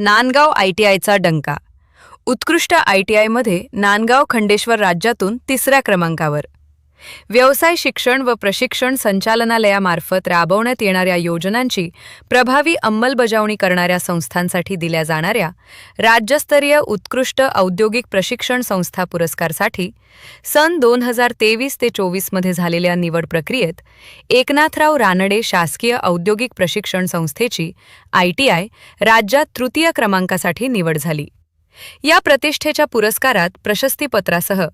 नांदगाव ITIचा डंका. उत्कृष्ट ITIमध्ये नांदगाव खंडेश्वर राज्यातून 3ऱ्या क्रमांकावर. व्यवसाय शिक्षण व प्रशिक्षण संचालनालयामार्फत राबवण्यात येणाऱ्या योजनांची प्रभावी अंमलबजावणी करणाऱ्या संस्थांसाठी दिल्या जाणाऱ्या राज्यस्तरीय उत्कृष्ट औद्योगिक प्रशिक्षण संस्था पुरस्कारसाठी सन 2023 ते 24 मध्ये झालेल्या निवड प्रक्रियेत एकनाथराव रानडे शासकीय औद्योगिक प्रशिक्षण संस्थेची ITI राज्यात 3य क्रमांकासाठी निवड झाली. या प्रतिष्ठेच्या पुरस्कारात प्रशस्तीपत्रासह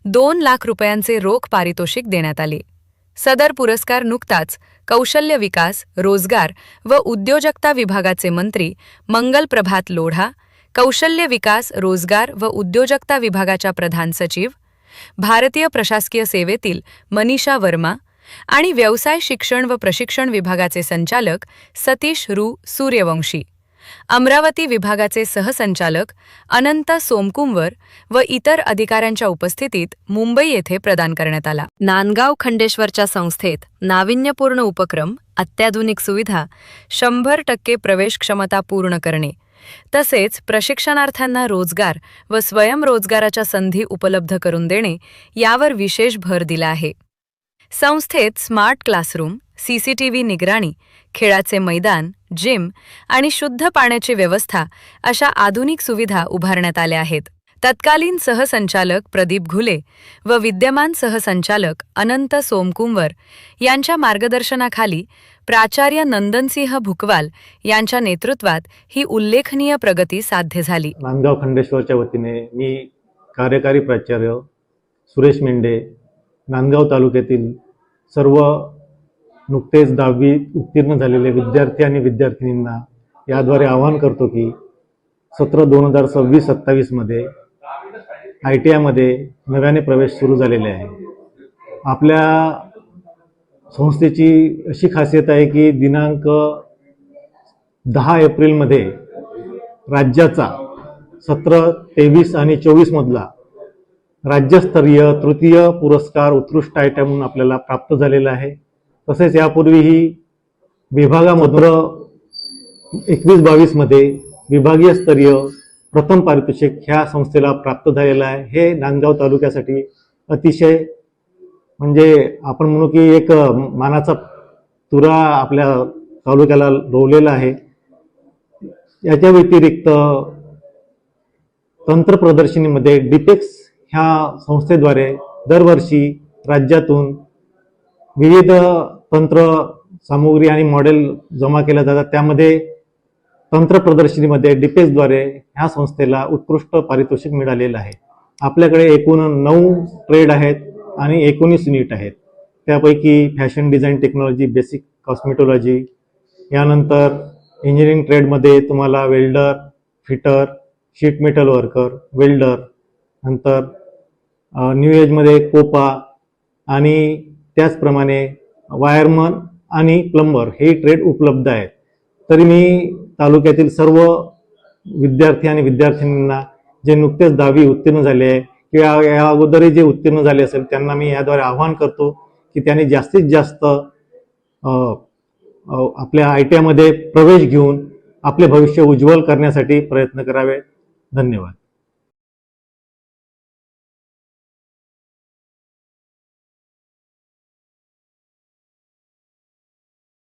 2 लाख रुपयांचे रोख पारितोषिक देण्यात आले. सदर पुरस्कार नुकताच कौशल्य विकास, रोजगार व उद्योजकता विभागाचे मंत्री मंगल प्रभात लोढा, कौशल्य विकास, रोजगार व उद्योजकता विभागाच्या प्रधान सचिव, भारतीय प्रशासकीय सेवेतील मनीषा वर्मा आणि व्यवसाय शिक्षण व प्रशिक्षण विभागाचे संचालक सतीश सूर्यवंशी, अमरावती विभागाचे सहसंचालक अनंत सोमकुंवर व इतर अधिकाऱ्यांच्या उपस्थितीत मुंबई येथे प्रदान करण्यात आला. नांदगाव खंडेश्वरच्या संस्थेत नाविन्यपूर्ण उपक्रम, अत्याधुनिक सुविधा, 100% प्रवेश क्षमता पूर्ण करणे तसेच प्रशिक्षणार्थ्यांना रोजगार व स्वयंरोजगाराच्या संधी उपलब्ध करून देणे यावर विशेष भर दिला आहे. संस्थेत स्मार्ट क्लासरूम, CCTV निगराणी, खेळाचे मैदान, जिम आणि शुद्ध पाण्याची व्यवस्था अशा आधुनिक सुविधा उभारण्यात आल्या आहेत. तत्कालीन सहसंचालक प्रदीप घुले व विद्यमान सहसंचालक अनंत सोमकुंवर यांच्या मार्गदर्शनाखाली प्राचार्य नंदनसिंह भुकवाल यांच्या नेतृत्वात ही उल्लेखनीय प्रगती साध्य झाली. नांदगाव खंडेश्वरच्या वतीने मी कार्यकारी प्राचार्य सुरेश मेंढे नांदगाव तालुक्यातील सर्व नुकतेच 10वी उत्तीर्ण झालेले विद्यार्थी आणि विद्यार्थिनींना याद्वारे आवाहन करतो की सत्र 2026-27 मध्ये ITI मध्ये नव्याने प्रवेश सुरू झालेले आहे. आपल्या संस्थेची अशी खासियत आहे की दिनांक 10 एप्रिलमध्ये राज्याचा सत्र 23 आणि 24 मधला राज्यस्तरीय 3य पुरस्कार उत्कृष्ट ITI म्हणून आपल्याला प्राप्त झालेला आहे. तसेच यापूर्वीही विभागामधून 21-22 मध्ये विभागीय स्तरीय प्रथम पारितोषिक ह्या संस्थेला प्राप्त झालेलं आहे. हे नांदगाव तालुक्यासाठी अतिशय म्हणजे आपण म्हणू की एक मानाचा तुरा आपल्या तालुक्याला रोवलेला आहे. याच्या व्यतिरिक्त तंत्र प्रदर्शनीमध्ये डिपेक्स ह्या संस्थेद्वारे दरवर्षी राज्यातून विविध तंत्र सामुग्री आणि मॉडेल जमा केल्या जातात. त्यामध्ये तंत्र प्रदर्शनीमध्ये डिपेक्सद्वारे ह्या संस्थेला उत्कृष्ट पारितोषिक मिळालेलं आहे. आपल्याकडे एकूण 9 ट्रेड आहेत आणि 19 युनिट आहेत. त्यापैकी fashion design technology, basic cosmetology, यानंतर इंजिनिअरिंग ट्रेडमध्ये तुम्हाला welder, fitter, sheet metal worker, welder, नंतर न्यू एजमध्ये कोपा आणि त्याचप्रमाणे वायरमन आणि प्लंबर हे ट्रेड उपलब्ध आहेत. तरी मी तालुक्यातील सर्व विद्यार्थी आणि विद्यार्थिनींना जे नुकतेच 10वी उत्तीर्ण झाले आहे किंवा या अगोदरही जे उत्तीर्ण झाले असेल त्यांना मी याद्वारे आवाहन करतो की त्यांनी जास्तीत जास्त आपल्या ITI मध्ये प्रवेश घेऊन आपले भविष्य उज्ज्वल करण्यासाठी प्रयत्न करावे. धन्यवाद.